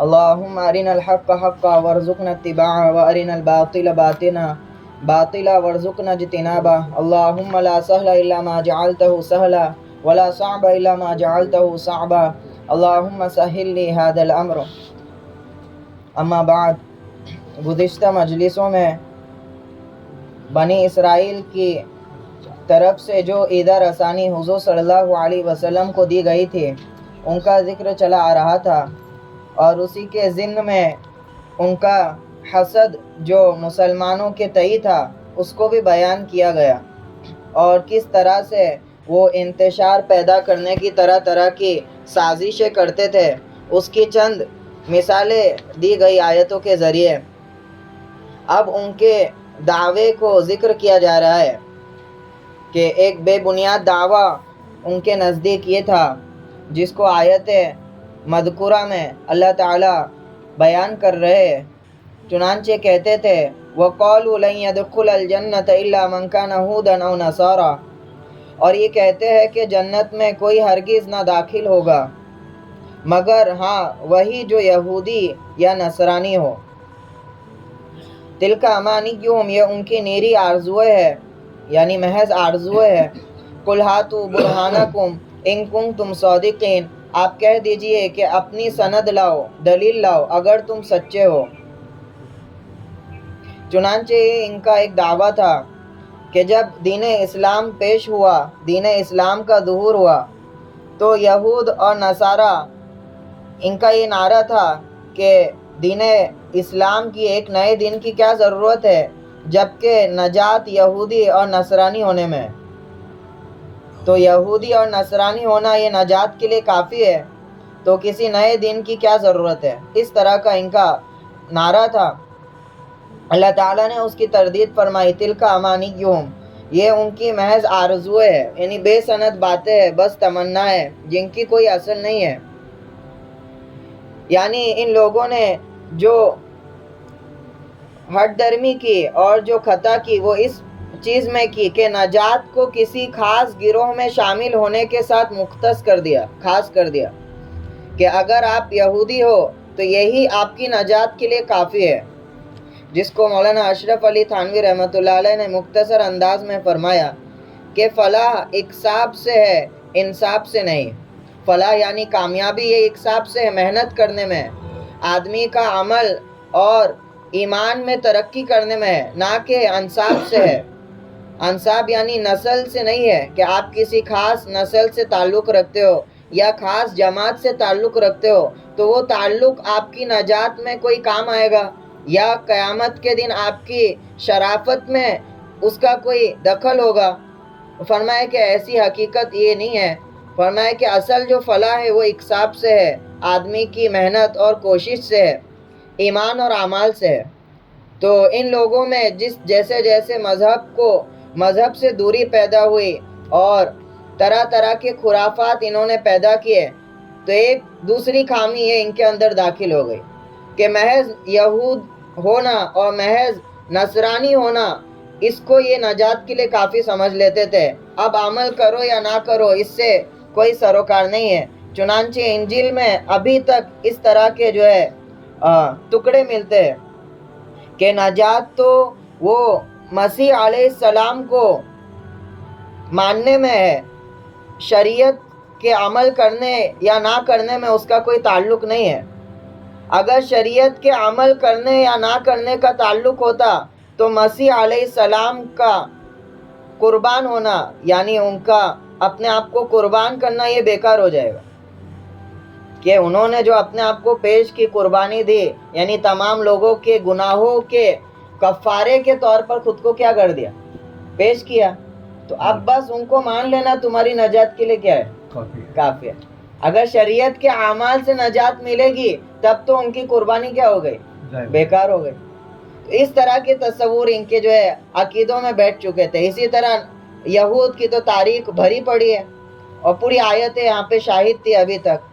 اللهم أرنا الحق حقا وارزقنا اتباعه وأرنا الباطل باطلا وارزقنا اجتنابه. اللهم لا سهل إلا ما جعلته سهلا ولا صعب إلا ما جعلته صعبا. اللهم سهل لي هذا الأمر. اما بعد، گزشتہ مجلسوں میں بنی اسرائیل کی طرف سے جو عیدہ رسانی حضور صلی اللہ علیہ وسلم کو دی گئی تھی ان کا ذکر چلا آ رہا تھا، اور اسی کے ضمن میں ان کا حسد جو مسلمانوں کے تئیں تھا اس کو بھی بیان کیا گیا، اور کس طرح سے وہ انتشار پیدا کرنے کی طرح طرح کی سازشیں کرتے تھے اس کی چند مثالیں دی گئی آیتوں کے ذریعے۔ اب ان کے دعوے کو ذکر کیا جا رہا ہے کہ ایک بے بنیاد دعویٰ ان کے نزدیک یہ تھا جس کو آیت مذکورہ میں اللہ تعالیٰ بیان کر رہے ہیں۔ چنانچہ کہتے تھے وَقَالُوا لَن يَدْخُلَ الْجَنَّةَ إِلَّا مَنْ كَانَ هُودًا أَوْ نَصَارَىٰ، اور یہ کہتے ہیں کہ جنت میں کوئی ہرگز نہ داخل ہوگا مگر ہاں وہی جو یہودی یا نصرانی ہو۔ تِلْكَ أَمَانِيُّهُمْ، یہ ان کی نیری آرزوئے ہے، یعنی محض آرزوئے ہے۔ قُلْ هَاتُوا بُرْهَانَكُمْ إِن كُنتُمْ صَادِقِينَ، آپ کہہ دیجئے کہ اپنی سند لاؤ، دلیل لاؤ اگر تم سچے ہو۔ چنانچہ یہ ان کا ایک دعویٰ تھا کہ جب دین اسلام پیش ہوا، دین اسلام کا ظہور ہوا، تو یہود اور نصارہ ان کا یہ نعرہ تھا کہ دین اسلام کی ایک نئے دن کی کیا ضرورت ہے جبکہ نجات یہودی اور نصرانی ہونے میں، تو یہودی اور نصرانی ہونا یہ نجات کے لیے کافی ہے، تو کسی نئے دن کی کیا ضرورت ہے، اس طرح کا ان کا نعرہ تھا۔ اللہ تعالیٰ نے اس کی تردید فرمائی تِلْكَ أَمَانِيُّهُمْ، یہ ان کی محض آرزوئے ہے، یعنی بے سند باتیں ہے، بس تمنا ہے جن کی کوئی اصل نہیں ہے۔ یعنی ان لوگوں نے جو ہٹ درمی کی اور جو خطا کی وہ اس چیز میں کی کہ نجات کو کسی خاص گروہ میں شامل ہونے کے ساتھ مختص کر دیا، خاص کر دیا کہ اگر آپ یہودی ہو تو یہی آپ کی نجات کے لیے کافی ہے، جس کو مولانا اشرف علی تھانوی رحمۃ اللہ علیہ نے مختصر انداز میں فرمایا کہ فلاح اکساب سے ہے، انصاب سے نہیں۔ فلاح یعنی کامیابی یہ اکساب سے ہے، محنت کرنے میں، آدمی کا عمل اور ایمان میں ترقی کرنے میں ہے، نہ کہ انصاب سے ہے۔ انصاب یعنی نسل سے نہیں ہے کہ آپ کسی خاص نسل سے تعلق رکھتے ہو یا خاص جماعت سے تعلق رکھتے ہو تو وہ تعلق آپ کی نجات میں کوئی کام آئے گا یا قیامت کے دن آپ کی شرافت میں اس کا کوئی دخل ہوگا۔ فرمایا کہ ایسی حقیقت یہ نہیں ہے، فرمایا کہ اصل جو فلاح ہے وہ اکساب سے ہے، آدمی کی محنت اور کوشش سے ہے، ایمان اور اعمال سے ہے۔ تو ان لوگوں میں جیسے جیسے مذہب سے دوری پیدا ہوئی اور طرح طرح کے خرافات انہوں نے پیدا کیے تو ایک دوسری خامی یہ ان کے اندر داخل ہو گئی کہ محض یہود ہونا اور محض نصرانی ہونا اس کو یہ نجات کے لیے کافی سمجھ لیتے تھے، اب عمل کرو یا نہ کرو اس سے کوئی سروکار نہیں ہے۔ چنانچہ انجیل میں ابھی تک اس طرح کے جو ہے ٹکڑے ملتے ہیں کہ نجات تو وہ مسیح علیہ السلام کو ماننے میں ہے، شریعت کے عمل کرنے یا نہ کرنے میں اس کا کوئی تعلق نہیں ہے۔ اگر شریعت کے عمل کرنے یا نہ کرنے کا تعلق ہوتا تو مسیح علیہ السلام کا قربان ہونا یعنی ان کا اپنے آپ کو قربان کرنا یہ بیکار ہو جائے گا کہ انہوں نے جو اپنے آپ کو پیش کی قربانی دی، یعنی تمام لوگوں کے گناہوں کے کفارے کے طور پر خود کو کیا کر دیا، پیش کیا، تو اب بس ان کو مان لینا تمہاری نجات کے لیے کیا ہے، کافی ہے۔ اگر شریعت کے اعمال سے نجات ملے گی تب تو ان کی قربانی کیا ہو گئی، بیکار ہو گئی۔ اس طرح کے تصور ان کے جو ہے عقیدوں میں بیٹھ چکے تھے۔ اسی طرح یہود کی تو تاریخ بھری پڑی ہے اور پوری آیتیں یہاں پہ شاہد تھی ابھی تک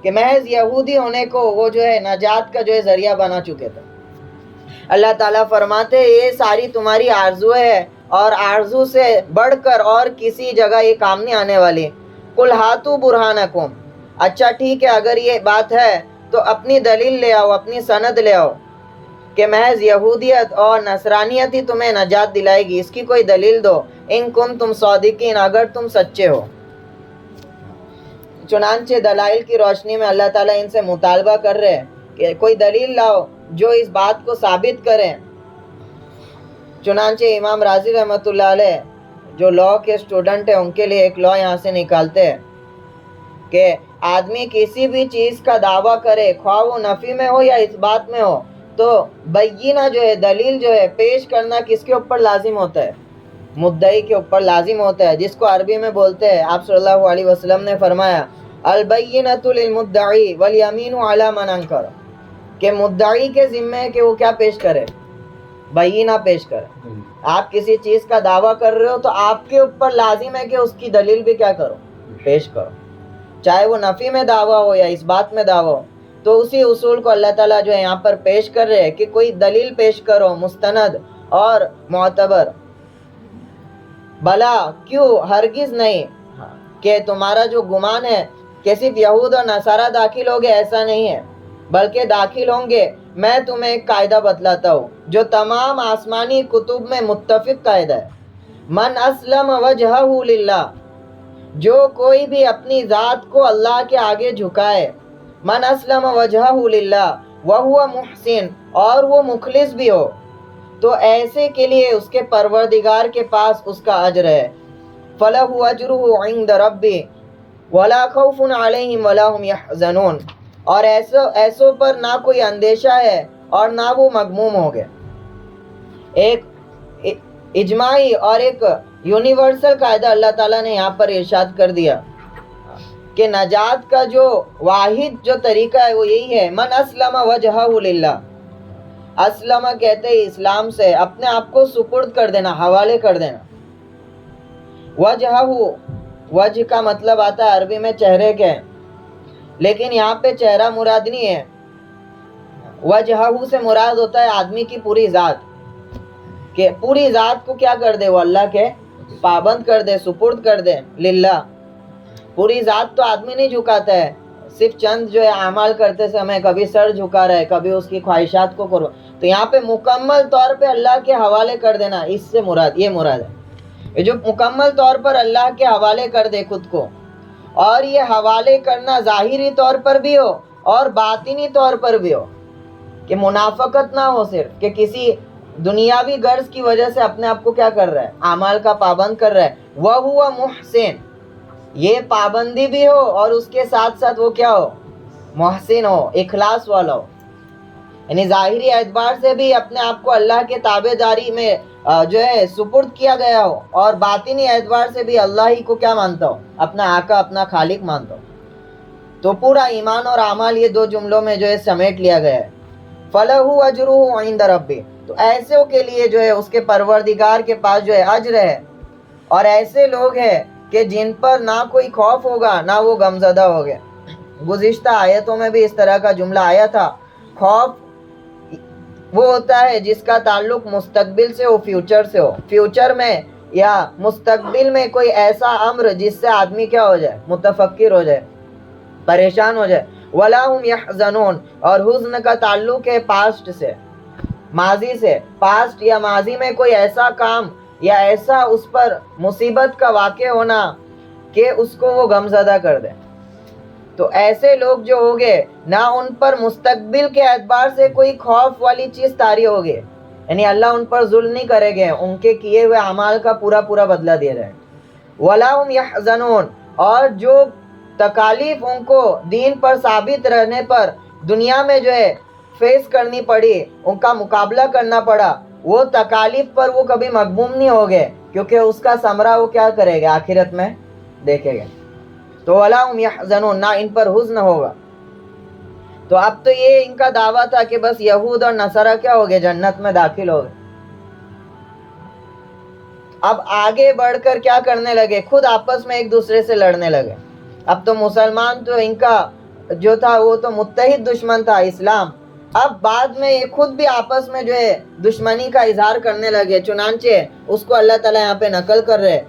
کہ محض یہودی ہونے کو وہ جو ہے نجات کا جو ہے ذریعہ بنا چکے تھے۔ اللہ تعالیٰ فرماتے یہ ساری تمہاری آرزویں ہے اور آرزو سے بڑھ کر اور کسی جگہ یہ کام نہیں آنے والی۔ قُلْ ہَاتُوا بُرْہَانَکُمْ، اچھا ٹھیک ہے اگر یہ بات ہے تو اپنی دلیل لے آؤ، اپنی سند لے آؤ کہ محض یہودیت اور نصرانیت ہی تمہیں نجات دلائے گی، اس کی کوئی دلیل دو، ان کنتم صادقین، اگر تم سچے ہو۔ چنانچہ دلائل کی روشنی میں اللہ تعالیٰ ان سے مطالبہ کر رہے ہیں کہ کوئی دلیل لاؤ جو اس بات کو ثابت کرے۔ چنانچہ امام راضی رحمۃ اللہ علیہ جو لاء کے اسٹوڈنٹ ہیں ان کے لیے ایک لاء یہاں سے نکالتے ہیں کہ آدمی کسی بھی چیز کا دعویٰ کرے، خواہ وہ نفی میں ہو یا اس بات میں ہو، تو بینہ جو ہے، دلیل جو ہے پیش کرنا کس کے اوپر لازم ہوتا ہے؟ مدعی کے اوپر لازم ہوتا ہے، جس کو عربی میں بولتے ہیں، آپ صلی اللہ علیہ وسلم نے فرمایا البینۃ للمدعی والیمین علی من انکر، کہ مدعی کے ذمہ ہے کہ وہ کیا پیش کرے؟ بینہ پیش کرے۔ آپ کسی چیز کا دعویٰ کر رہے ہو تو آپ کے اوپر لازم ہے کہ اس کی دلیل بھی کیا کرو؟ پیش کرو، چاہے وہ نفی میں دعویٰ ہو یا اس بات میں دعویٰ ہو۔ تو اسی اصول کو اللہ تعالیٰ جو ہے یہاں پر پیش کر رہے ہیں کہ کوئی دلیل پیش کرو مستند اور معتبر۔ بلا کیوں، ہرگز نہیں کہ تمہارا جو گمان ہے کہ صرف یہود اور نصارہ داخل ہوگے، ایسا نہیں ہے، بلکہ داخل ہوں گے۔ میں تمہیں ایک قاعدہ بتلاتا ہوں جو تمام آسمانی کتب میں متفق قاعدہ ہے، من اسلم وجہہ للہ، جو کوئی بھی اپنی ذات کو اللہ کے آگے جھکائے، من اسلم وجہہ للہ وہو محسن، اور وہ مخلص بھی ہو، تو ایسے کے لیے اس کے پروردگار کے پاس اس کا اجر ہے، فَلَهُ أَجْرُهُ عِنْدَ رَبِّهِ وَلَا خَوْفٌ عَلَيْهِمْ وَلَا هُمْ يَحْزَنُونَ، اور ایسوں پر نہ کوئی اندیشہ ہے اور نہ وہ مغموم ہو گئے۔ ایک اجماعی اور ایک یونیورسل قاعدہ اللہ تعالیٰ نے یہاں پر ارشاد کر دیا کہ نجات کا جو واحد جو طریقہ ہے وہ یہی ہے، من اسلم وجہہ للہ۔ اسلم کہتے ہیں اسلام سے اپنے آپ کو سپرد کر دینا، حوالے کر دینا۔ وجہہ، وجہ کا مطلب آتا ہے عربی میں چہرے کے، لیکن یہاں پہ چہرہ مراد نہیں ہے، وجہہ سے مراد ہوتا ہے آدمی کی پوری ذات، کہ پوری ذات کو کیا کر دے، وہ اللہ کے پابند کر دے، سپرد کر دے للہ۔ پوری ذات تو آدمی نہیں جھکاتا ہے، صرف چند جو ہے اعمال کرتے سمے کبھی سر جھکا رہا ہے، کبھی اس کی خواہشات کو کرو، تو یہاں پہ مکمل طور پہ اللہ کے حوالے کر دینا، اس سے مراد یہ مراد ہے، یہ جو مکمل طور پر اللہ کے حوالے کر دے خود کو، اور یہ حوالے کرنا ظاہری طور پر بھی ہو اور باطنی طور پر بھی ہو، کہ منافقت نہ ہو، صرف کہ کسی دنیاوی غرض کی وجہ سے اپنے آپ کو کیا کر رہا ہے، اعمال کا پابند کر رہا ہے، وَهُوَ مُحْسِن، یہ پابندی بھی ہو اور اس کے ساتھ ساتھ وہ کیا ہو، محسن ہو، اخلاص والا ہو، یعنی ظاہری اعتبار سے بھی اپنے آپ کو اللہ کے تابع داری میں جو ہے سپرد کیا گیا ہو، اور باطنی اعتبار سے بھی اللہ ہی کو کیا مانتا ہو، اپنا آقا، اپنا خالق مانتا ہو۔ تو پورا ایمان اور اعمال یہ دو جملوں میں جو ہے سمیٹ لیا گیا ہے، فَلَهُ أَجْرُهُ عِنْدَ رَبِّهِ، تو ایسوں کے لیے جو ہے اس کے پروردگار کے پاس جو ہے اجر ہے، اور ایسے لوگ ہیں کہ جن پر نہ کوئی خوف ہوگا نہ وہ غمزدہ ہو گئے۔ گزشتہ آیتوں میں بھی اس طرح کا جملہ آیا تھا، خوف وہ ہوتا ہے جس کا تعلق مستقبل سے ہو، فیوچر سے ہو، فیوچر میں یا مستقبل میں کوئی ایسا امر جس سے آدمی کیا ہو جائے، متفکر ہو جائے، پریشان ہو جائے۔ وَلَا هُمْ يَحْزَنُونَ، اور حزن کا تعلق ہے پاسٹ سے، ماضی سے، پاسٹ یا ماضی میں کوئی ایسا کام یا ایسا اس پر مصیبت کا واقع ہونا کہ اس کو وہ غمزدہ کر دے۔ تو ایسے لوگ جو ہوگے نہ ان پر مستقبل کے اعتبار سے کوئی خوف والی چیز طاری ہوگی، یعنی اللہ ان پر ظلم نہیں کرے گے، ان کے کیے ہوئے اعمال کا پورا پورا بدلہ دیا جائے۔ وَلَا هُمْ يَحْزَنُونَ، اور جو تکالیف ان کو دین پر ثابت رہنے پر دنیا میں جو ہے فیس کرنی پڑی، ان کا مقابلہ کرنا پڑا، وہ تکالیف پر وہ کبھی مغموم نہیں ہوگے، کیونکہ اس کا ثمرہ وہ کیا کرے گا، آخرت میں دیکھے گا۔ تو وَلَا هُمْ يَحْزَنُونَ، نہ ان پر حزن ہوگا۔ تو اب تو یہ ان کا دعویٰ تھا کہ بس یہود اور نصارہ کیا ہو گئے، جنت میں داخل ہو گئے۔ اب آگے بڑھ کر کیا کرنے لگے، خود آپس میں ایک دوسرے سے لڑنے لگے۔ اب تو مسلمان تو ان کا جو تھا وہ تو متحد دشمن تھا، اسلام، اب بعد میں یہ خود بھی آپس میں جو ہے دشمنی کا اظہار کرنے لگے، چنانچہ اس کو اللہ تعالیٰ یہاں پہ نقل کر رہے،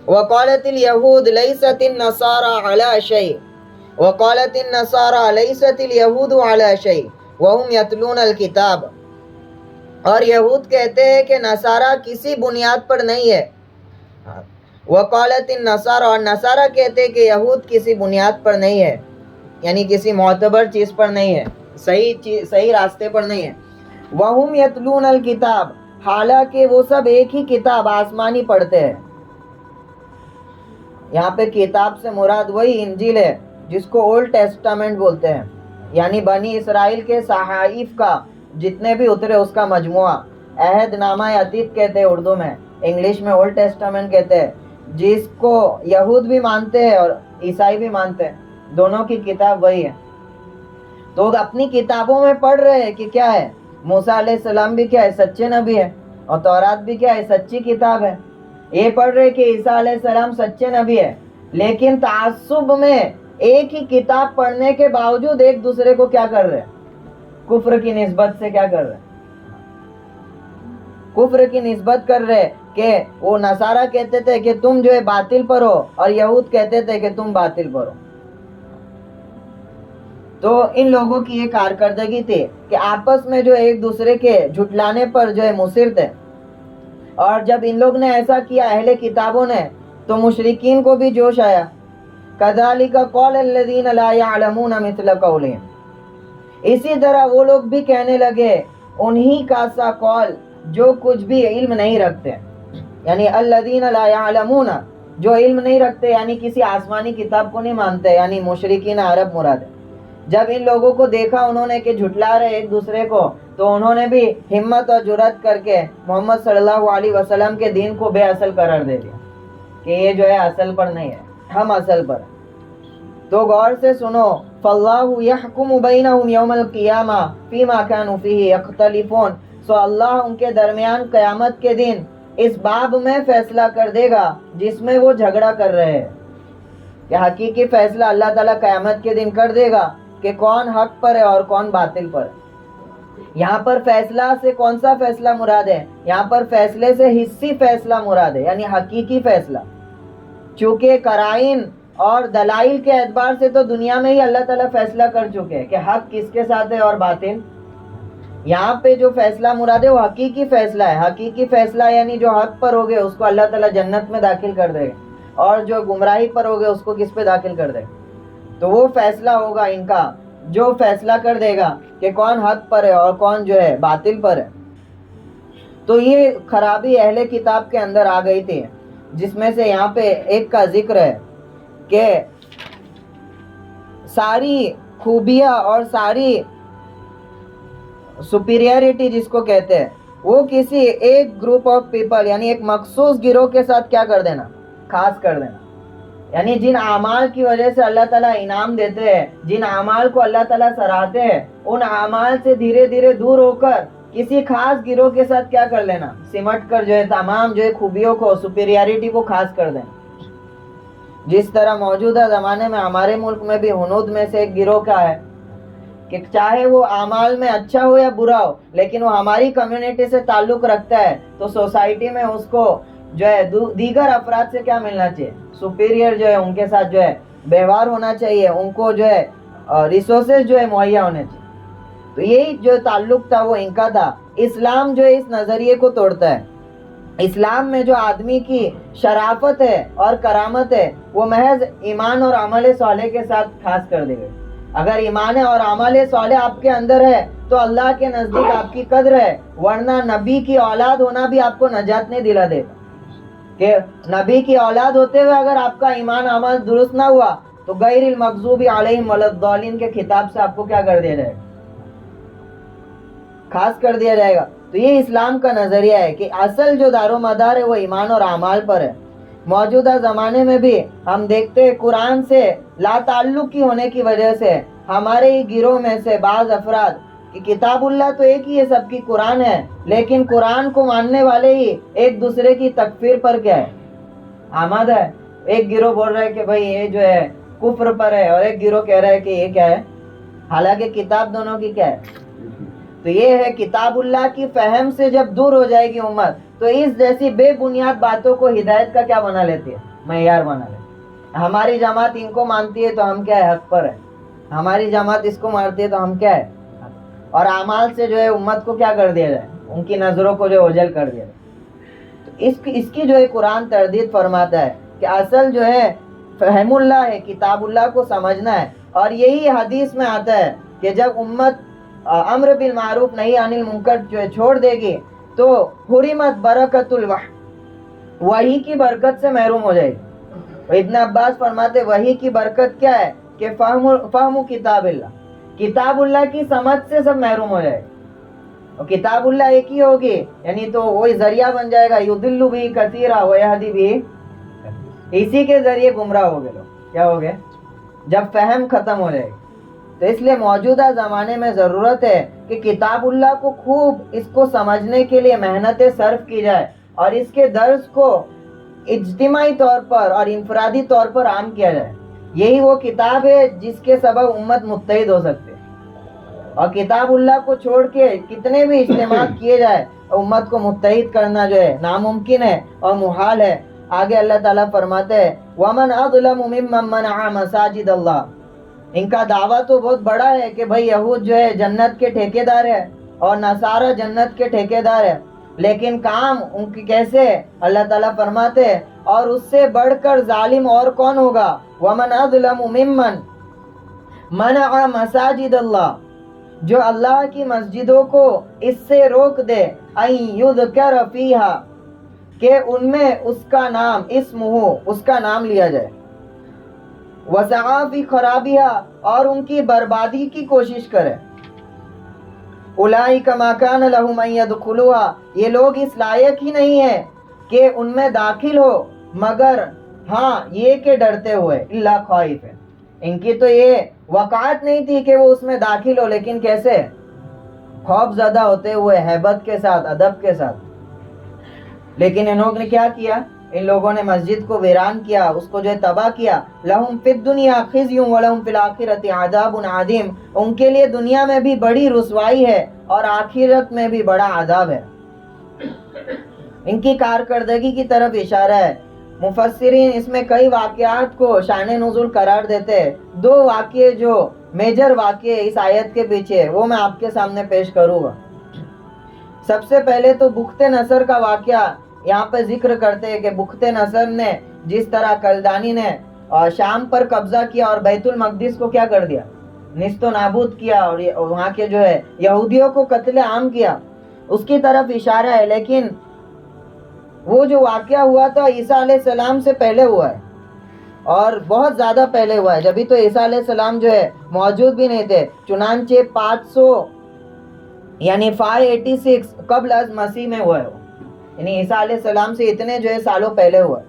وَقَالَتِ الْيَهُودُ لَيْسَتِ النَّصَارَى عَلَىٰ شَيْءٍ، وقالت النصارى ليست اليهود على شيء وهم يتلون الكتاب، اور یہود کہتے ہیں کہ نصارہ کسی بنیاد پر نہیں ہے. وقالت النصارى، اور نصارہ کہتے ہیں کہ یہود کسی بنیاد پر نہیں ہے، یعنی کسی معتبر چیز پر نہیں ہے، صحیح راستے پر نہیں ہے. وَهُمْ يَتْلُونَ الْكِتَابَ، حالانکہ وہ سب ایک ہی کتاب آسمانی پڑھتے ہیں. یہاں پہ کتاب سے مراد وہی انجیل ہے جس کو اولڈ ٹیسٹامنٹ بولتے ہیں، یعنی بنی اسرائیل کے صحائف کا جتنے بھی اترے اس کا مجموعہ. عہد نامہ عتیق کہتے ہیں اردو میں، انگلش میں اولڈ ٹیسٹامنٹ کہتے ہیں، جس کو یہود بھی مانتے ہیں اور عیسائی بھی مانتے ہیں. دونوں کی کتاب وہی ہے. تو اپنی کتابوں میں پڑھ رہے ہیں کہ کیا ہے، موسیٰ علیہ السلام بھی کیا ہے، سچے نبی ہے، اور تورات بھی کیا ہے، سچی کتاب ہے. یہ پڑھ رہے کہ عیسیٰ علیہ السلام سچے نبی ہے، لیکن تعصب میں ایک ہی کتاب پڑھنے کے باوجود ایک دوسرے کو کیا کر رہے، کفر کی نسبت سے کیا کر رہے، کفر کی نسبت کر رہے. کہ وہ نصارہ کہتے تھے کہ تم جو ہے باطل پر ہو، اور یہود کہتے تھے کہ تم باطل پر ہو. تو ان لوگوں کی یہ کارکردگی تھی کہ آپس میں جو ایک دوسرے کے جھٹلانے پر جو ہے مصر تھے. اور جب ان لوگ نے ایسا کیا اہل کتابوں نے، تو مشرکین کو بھی جوش آیا. كَذَلِكَ قَالَ الَّذِينَ لَا يَعْلَمُونَ مِثْلَ قَوْلِهِمْ، اسی طرح وہ لوگ بھی کہنے لگے انہی کا سا قول جو کچھ بھی علم نہیں رکھتے. یعنی الذین لا یعلمون، جو علم نہیں رکھتے، یعنی کسی آسمانی کتاب کو نہیں مانتے، یعنی مشرکین عرب مراد ہے. جب ان لوگوں کو دیکھا انہوں نے کہ جھٹلا رہے ایک دوسرے کو، تو انہوں نے بھی ہمت اور جرأت کر کے محمد صلی اللہ علیہ وسلم کے دین کو بے اصل قرار دے دیا کہ یہ جو ہے اصل پر نہیں ہے، ہم اصل پر. تو غور سے سنو، فَاللَّهُ يَحْكُمُ بَيْنَهُمْ يَوْمَ الْقِيَامَةِ فِيمَا كَانُوا فِيهِ يَخْتَلِفُونَ. سو اللہ ان کے درمیان قیامت کے دن اس باب میں فیصلہ کر دے گا جس میں وہ جھگڑا کر رہے ہیں. کہ حقیقی فیصلہ اللہ تعالیٰ قیامت کے دن کر دے گا کہ کون حق پر ہے اور کون باطل پر ہے. یہاں پر فیصلہ سے کون سا فیصلہ مراد ہے؟ یہاں پر فیصلے سے حصی فیصلہ مراد ہے، یعنی حقیقی فیصلہ. چونکہ قرائن اور دلائل کے اعتبار سے تو دنیا میں ہی اللہ تعالیٰ فیصلہ کر چکے ہیں کہ حق کس کے ساتھ ہے اور باطل. یہاں پہ جو فیصلہ مراد ہے وہ حقیقی فیصلہ ہے. حقیقی فیصلہ یعنی جو حق پر ہوگے اس کو اللہ تعالیٰ جنت میں داخل کر دے گا، اور جو گمراہی پر ہوگے اس کو کس پہ داخل کر دے گا. تو وہ فیصلہ ہوگا ان کا جو فیصلہ کر دے گا کہ کون حق پر ہے اور کون جو ہے باطل پر ہے. تو یہ خرابی اہل کتاب کے اندر آ گئی تھی، جس میں سے یہاں پہ ایک کا ذکر ہے کہ ساری خوبیاں اور ساری سپیریئرٹی جس کو کہتے ہیں وہ کسی ایک گروپ آف پیپل، یعنی ایک مخصوص گروہ کے ساتھ کیا کر دینا، خاص کر دینا. یعنی جن اعمال کی وجہ سے اللہ تعالیٰ انعام دیتے ہیں، جن اعمال کو اللہ تعالیٰ سراہتے ہیں، ان اعمال سے دھیرے دھیرے دور ہو کر کسی خاص گروہ کے ساتھ کیا کر لینا، سمٹ کر جو ہے تمام جو ہے خوبیوں کو، سپیریئرٹی کو خاص کر دینا. جس طرح موجودہ زمانے میں ہمارے ملک میں بھی ہنود میں سے ایک گروہ کا ہے کہ چاہے وہ اعمال میں اچھا ہو یا برا ہو، لیکن وہ ہماری کمیونٹی سے تعلق رکھتا ہے، تو سوسائٹی میں اس کو جو ہے دیگر افراد سے کیا ملنا چاہیے، سپیریئر جو ہے ان کے ساتھ جو ہے ویوہار ہونا چاہیے، ان کو جو ہے ریسورسز جو ہے مہیا ہونے چاہیے. تو یہی جو تعلق تھا وہ ان کا تھا. اسلام جو ہے اس نظریے کو توڑتا ہے. اسلام میں جو آدمی کی شرافت ہے اور کرامت ہے وہ محض ایمان اور عمل صالح کے ساتھ خاص کر دی گئی. اگر ایمان اور عمل صالح آپ کے اندر ہے تو اللہ کے نزدیک آپ کی قدر ہے، ورنہ نبی کی اولاد ہونا بھی آپ کو نجات نہیں دلا دیتا. کہ نبی کی اولاد ہوتے ہوئے اگر آپ کا ایمان عمل درست نہ ہوا تو غیر المغضوب علیہم ولا الضالین کے خطاب سے آپ کو کیا کر دیا جائے گا، خاص کر دیا جائے گا. تو یہ اسلام کا نظریہ ہے کہ اصل جو دار و مدار ہے وہ ایمان اور اعمال پر ہے. موجودہ زمانے میں بھی ہم دیکھتے ہیں قرآن سے لا تعلقی ہونے کی وجہ سے ہمارے ہی گروہ میں سے بعض افراد کہ کتاب اللہ تو ایک ہی ہے، سب کی قرآن ہے، لیکن قرآن کو ماننے والے ہی ایک دوسرے کی تکفیر پر کیا ہے، آمد ہے. ایک گروہ بول رہا ہے کہ بھئی یہ جو ہے کفر پر ہے، اور ایک گروہ کہہ رہا ہے کہ یہ کیا ہے، حالانکہ کتاب دونوں کی کیا ہے. تو یہ ہے کتاب اللہ کی فہم سے جب دور ہو جائے گی امت تو اس جیسی بے بنیاد باتوں کو ہدایت کا کیا بنا لیتی ہے، معیار بنا لیتی ہے. ہماری جماعت ان کو مانتی ہے تو ہم کیا ہے حق پر ہے, ہماری جماعت اس کو مارتی ہے تو ہم کیا ہے, اور اعمال سے جو ہے امت کو کیا کر دیا جائے, ان کی نظروں کو جو اوجھل کر دیا جائے. تو اس کی جو ہے قرآن تردید فرماتا ہے کہ اصل جو ہے فہم اللہ ہے, کتاب اللہ کو سمجھنا ہے. اور یہی حدیث میں آتا ہے کہ جب امت امر بالمعروف نہی عن المنکر جو ہے چھوڑ دے گی تو حرمت برکت الوحی, وحی کی برکت سے محروم ہو جائے گی. ابن عباس فرماتے وحی کی برکت کیا ہے کہ فہم کتاب اللہ, کتاب اللہ کی سمجھ سے سب محروم ہو جائے گا. اور کتاب اللہ ایک ہی ہوگی یعنی تو وہی ذریعہ بن جائے گا, یضل بھی کثیرا ویہدی بھی, اسی کے ذریعے گمراہ ہو گئے لوگ. کیا ہو گئے جب فہم ختم ہو جائے گی. تو اس لیے موجودہ زمانے میں ضرورت ہے کہ کتاب اللہ کو خوب اس کو سمجھنے کے لیے محنتیں صرف کی جائے اور اس کے درس کو اجتماعی طور پر اور انفرادی طور پر عام کیا جائے. یہی وہ کتاب ہے جس کے سبب امت متحد ہو سکتے. اور کتاب اللہ کو چھوڑ کے کتنے بھی اجتماع کیے جائے امت کو متحد کرنا جو ہے ناممکن ہے اور محال ہے. آگے اللہ تعالیٰ فرماتے ہیں وَمَنْ أَظْلَمُ مِمَّنْ مَنَعَ مَسَاجِدَ اللَّهِ, ان کا دعویٰ تو بہت بڑا ہے کہ بھئی یہود جو ہے جنت کے ٹھیکیدار ہے اور نصارہ جنت کے ٹھیکیدار ہے, لیکن کام ان کی کیسے, اللہ تعالیٰ فرماتے ہیں اور اس سے بڑھ کر ظالم اور کون ہوگا, وَمَنْ أَظْلَمُ مِمَّنْ مَنَعَ مَسَاجِدَ اللَّهِ, جو اللہ کی مسجدوں کو اس سے روک دے أَن يُذْكَرَ فِيهَا, کہ ان میں اس کا نام اسمہ اس کا نام لیا جائے, وَسَعَىٰ فِي خَرَابِهَا, اور ان کی بربادی کی کوشش کرے. أُولَٰئِكَ مَا كَانَ لَهُمْ أَن يَدْخُلُوهَا, یہ لوگ اس لائق ہی نہیں ہے کہ ان میں داخل ہو مگر ہاں یہ کہ ڈرتے ہوئے, الا خائف ہے, ان کی تو یہ وقعت نہیں تھی کہ وہ اس میں داخل ہو, لیکن کیسے خوف زدہ ہوتے ہوئے ہیبت کے ساتھ ادب کے ساتھ. لیکن انہوں نے کیا کیا, ان لوگوں نے مسجد کو ویران کیا, اس کو جو ہے تباہ کیا. لہم فی الدنیا خزی ولہم فی الآخرۃ عذاب عظیم, ان کے لیے دنیا میں بھی بڑی رسوائی ہے اور آخرت میں بھی بڑا عذاب ہے. ان کی کارکردگی کی طرف اشارہ ہے. مفسرین اس میں کئی واقعات کو شان نزول قرار دیتے ہیں. دو واقعے جو میجر واقعے اس آیت کے پیچھے وہ میں آپ کے سامنے پیش کروں گا. سب سے پہلے تو بخت نصر کا واقعہ یہاں پہ ذکر کرتے ہیں کہ بخت نصر نے جس طرح کلدانی نے شام پر قبضہ کیا اور بیت المقدس کو کیا کر دیا, نیست و نابود کیا, اور وہاں کے جو ہے یہودیوں کو قتل عام کیا, اس کی طرف اشارہ ہے. لیکن وہ جو واقعہ ہوا تھا عیسیٰ علیہ السلام سے پہلے ہوا ہے اور بہت زیادہ پہلے ہوا ہے. جبھی تو عیسیٰ علیہ السلام جو ہے موجود بھی نہیں تھے, چنانچہ 500 یعنی 586 قبل از مسیح میں ہوا ہے, یعنی عیسیٰ علیہ السلام سے اتنے جو ہے سالوں پہلے ہوا ہے.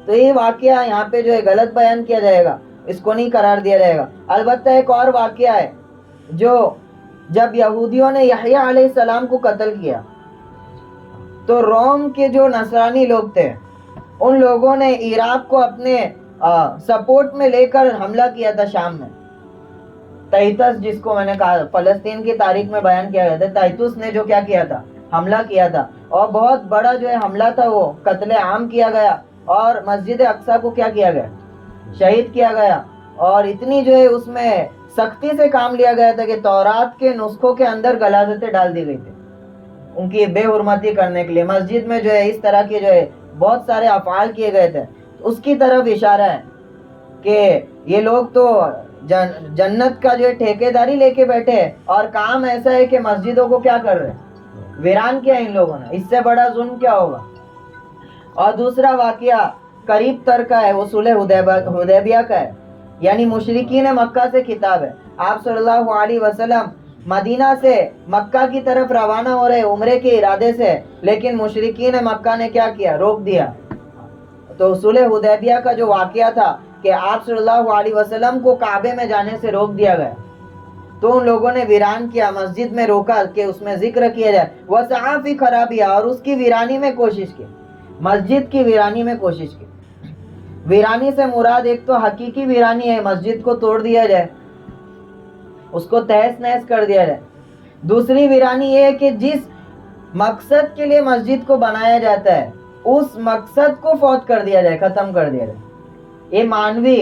تو یہ واقعہ یہاں پہ جو ہے غلط بیان کیا جائے گا, اس کو نہیں قرار دیا جائے گا. البتہ ایک اور واقعہ ہے جو جب یہودیوں نے یحییٰ علیہ السلام کو قتل کیا تو روم کے جو نصرانی لوگ تھے ان لوگوں نے عراق کو اپنے سپورٹ میں لے کر حملہ کیا تھا شام میں. تائتس جس کو میں نے کہا فلسطین کی تاریخ میں بیان کیا گیا تھا, تائتس نے جو کیا کیا تھا حملہ کیا تھا اور بہت بڑا جو ہے حملہ تھا, وہ قتل عام کیا گیا اور مسجد اقصیٰ کو کیا کیا گیا, شہید کیا گیا. اور اتنی جو ہے اس میں سختی سے کام لیا گیا تھا کہ تورات کے نسخوں کے اندر غلاظتیں ڈال دی گئی تھی ان کی بے حرمتی کرنے کے لیے. مسجد میں جو ہے اس طرح کے جو ہے بہت سارے افعال کیے گئے تھے. اس کی طرف اشارہ ہے کہ یہ لوگ تو جنت کا جو ہے ٹھیکیداری لے کے بیٹھے اور کام ایسا ہے کہ مسجدوں کو کیا کر رہے, ویران کیا ان لوگوں نے. اس سے بڑا ظلم کیا ہوگا. اور دوسرا واقعہ قریب تر کا ہے, وہ صلح حدیبیہ کا ہے, یعنی مشرکین مکہ سے خطاب ہے. آپ صلی اللہ علیہ وسلم مدینہ سے مکہ کی طرف روانہ ہو رہے عمرے کے ارادے سے, لیکن مشرکین مکہ نے کیا کیا, روک دیا. تو صلح حدیبیہ کا جو واقعہ تھا کہ آپ صلی اللہ علیہ وسلم کو کعبے میں جانے سے روک دیا گیا, تو ان لوگوں نے ویران کیا, مسجد میں روکا کہ اس میں ذکر کیا جائے. وَسَعَىٰ فِي خَرَابِهَا, اور اس کی ویرانی میں کوشش کی, مسجد کی ویرانی میں کوشش کی. ویرانی سے مراد ایک تو حقیقی ویرانی ہے, مسجد کو توڑ دیا جائے, اس کو تہس نہس کر دیا جائے. دوسری ویرانی یہ ہے کہ جس مقصد کے لیے مسجد کو بنایا جاتا ہے اس مقصد کو فوت کر دیا جائے, ختم کر دیا جائے. یہ مانوی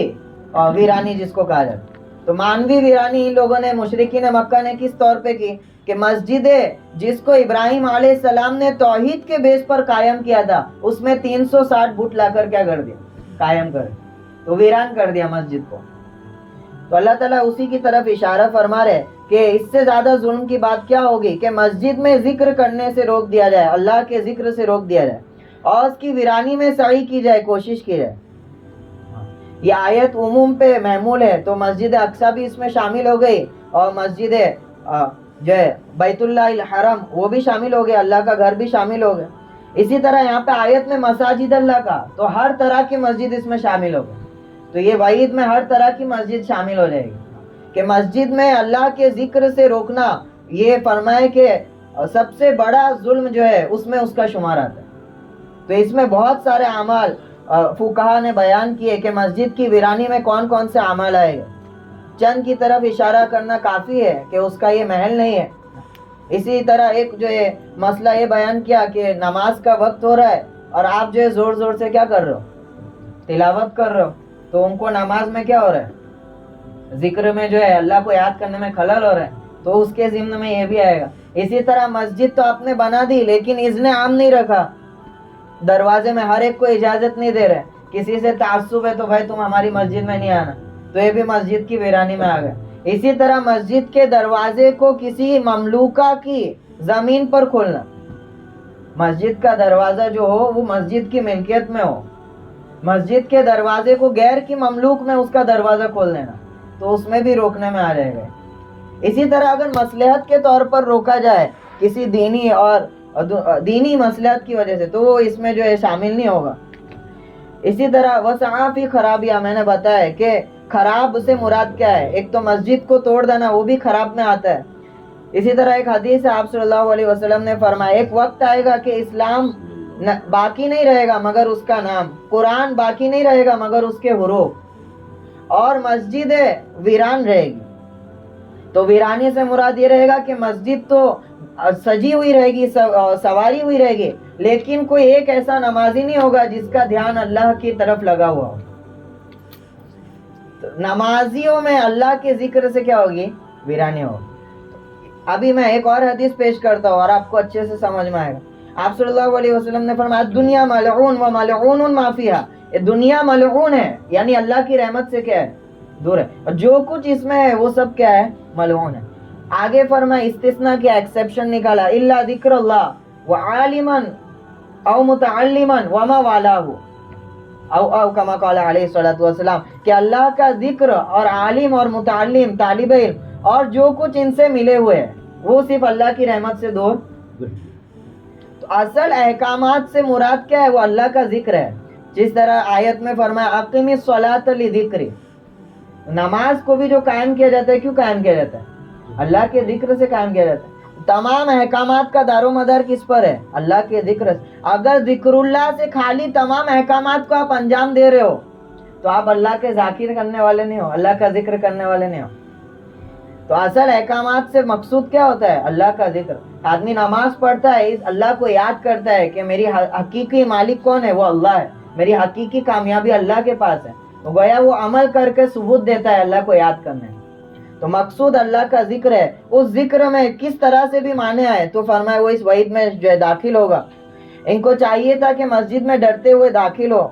ویرانی جس کو کہا جاتا ہے. تو مانوی ویرانی ان لوگوں نے مشرکین مکہ نے کس طور پہ کی کہ مسجد جس کو ابراہیم علیہ السلام نے توحید کے بیس پر قائم کیا تھا اس میں 360 بت لا کر کیا کر دیا, قائم کر, تو ویران کر دیا مسجد کو. تو اللہ تعالیٰ اسی کی طرف اشارہ فرما رہے کہ اس سے زیادہ ظلم کی بات کیا ہوگی کہ مسجد میں ذکر کرنے سے روک دیا جائے, اللہ کے ذکر سے روک دیا جائے اور اس کی ویرانی میں سعی کی جائے, کوشش کی جائے. یہ آیت عموم پہ محمول ہے, تو مسجد اقصی بھی اس میں شامل ہو گئی اور مسجد جو ہے بیت اللہ الحرم وہ بھی شامل ہو گیا, اللہ کا گھر بھی شامل ہو گیا. اسی طرح یہاں پہ آیت میں مساجد اللہ کا, تو ہر طرح کی مسجد اس میں شامل ہو گئی. تو یہ وعید میں ہر طرح کی مسجد شامل ہو جائے گی کہ مسجد میں اللہ کے ذکر سے روکنا, یہ فرمائے کہ سب سے بڑا ظلم جو ہے اس میں اس کا شمار آتا ہے. تو اس میں بہت سارے اعمال فقہا نے بیان کیے کہ مسجد کی ویرانی میں کون کون سے اعمال آئے گا. چند کی طرف اشارہ کرنا کافی ہے کہ اس کا یہ محل نہیں ہے. اسی طرح ایک جو ہے مسئلہ یہ بیان کیا کہ نماز کا وقت ہو رہا ہے اور آپ جو ہے زور زور سے کیا کر رہے ہو, تلاوت کر رہے ہو, تو ان کو نماز میں کیا ہو رہا ہے, ذکر میں جو ہے اللہ کو یاد کرنے میں خلل ہو رہا ہے, تو اس کے ضمن میں یہ بھی آئے گا. اسی طرح مسجد تو آپ نے بنا دی لیکن اذن عام نہیں رکھا, دروازے میں ہر ایک کو اجازت نہیں دے رہے, کسی سے تعصب ہے تو بھائی تم ہماری مسجد میں نہیں آنا, تو یہ بھی مسجد کی ویرانی میں آ گئے. اسی طرح مسجد کے دروازے کو کسی مملوکہ کی زمین پر کھولنا, مسجد کا دروازہ جو ہو وہ مسجد کی ملکیت میں ہو, مسجد کے دروازے کو غیر کی مملوک میں اس کا دروازہ کھول دینا, تو اس میں بھی روکنے میں آ جائے گا. اسی طرح اگر مصلحت کے طور پر روکا جائے کسی دینی مصلحت کی وجہ سے, تو وہ اس میں جو ہے شامل نہیں ہوگا. اسی طرح وسعہ فی خرابیہ, میں نے بتایا کہ خراب سے مراد کیا ہے, ایک تو مسجد کو توڑ دینا وہ بھی خراب میں آتا ہے. اسی طرح ایک حدیث ہے, آپ صلی اللہ علیہ وسلم نے فرمایا ایک وقت آئے گا کہ اسلام باقی نہیں رہے گا مگر اس کا نام, قرآن باقی نہیں رہے گا مگر اس کے حروف, اور مسجد ویران رہے گی. تو ویرانی سے مراد یہ رہے گا کہ مسجد تو سجی ہوئی رہے گی, سواری ہوئی رہے گی, لیکن کوئی ایک ایسا نمازی نہیں ہوگا جس کا دھیان اللہ کی طرف لگا ہوا ہو. نمازیوں میں اللہ کے ذکر سے کیا ہوگی, ویرانی ہوگی. ابھی میں ایک اور حدیث پیش کرتا ہوں اور آپ کو اچھے سے سمجھ میں آئے گا. آپ صلی اللہ علیہ وسلم نے فرمایا دنیا ملعون و ملعون ما فیہا, یہ دنیا ملعون ہے یعنی اللہ کی رحمت سے کیا ہے, دور ہے, اور جو کچھ اس میں ہے وہ سب کیا ہے, ملعون ہے. آگے فرمایا استثناء کیا, ایکسیپشن نکالا, الا ذکر اللہ وعالما او متعلما وما والاہ او کما قال علیہ الصلوۃ والسلام, کہ اللہ کا ذکر اور عالم اور متعلم طالب علم اور جو کچھ ان سے ملے ہوئے ہیں وہ صرف اللہ کی رحمت سے دور. تو اصل احکامات سے مراد کیا ہے, وہ اللہ کا ذکر ہے. جس طرح آیت میں فرمایا اقیم الصلاۃ لذکری, نماز کو بھی جو قائم کیا جاتا ہے, کیوں قائم کیا جاتا ہے, اللہ کے ذکر سے قائم کیا جاتا ہے. تمام احکامات کا دار و مدار کس پر ہے, اللہ کے ذکر. اگر ذکر اللہ سے خالی تمام احکامات کو آپ انجام دے رہے ہو تو آپ اللہ کے ذاکر کرنے والے نہیں ہو, اللہ کا ذکر کرنے والے نہیں ہو. تو اصل احکامات سے مقصود کیا ہوتا ہے, اللہ کا ذکر. آدمی نماز پڑھتا ہے, اللہ کو یاد کرتا ہے کہ میری حقیقی مالک کون ہے, وہ اللہ ہے, میری حقیقی کامیابی اللہ کے پاس ہے. تو گویا وہ عمل کر کے ثبوت دیتا ہے اللہ کو یاد کرنے. تو مقصود اللہ کا ذکر ہے. اس ذکر میں کس طرح سے بھی معنی آئے تو فرمایا وہ اس وعید میں جو ہے داخل ہوگا. ان کو چاہیے تھا کہ مسجد میں ڈرتے ہوئے داخل ہو.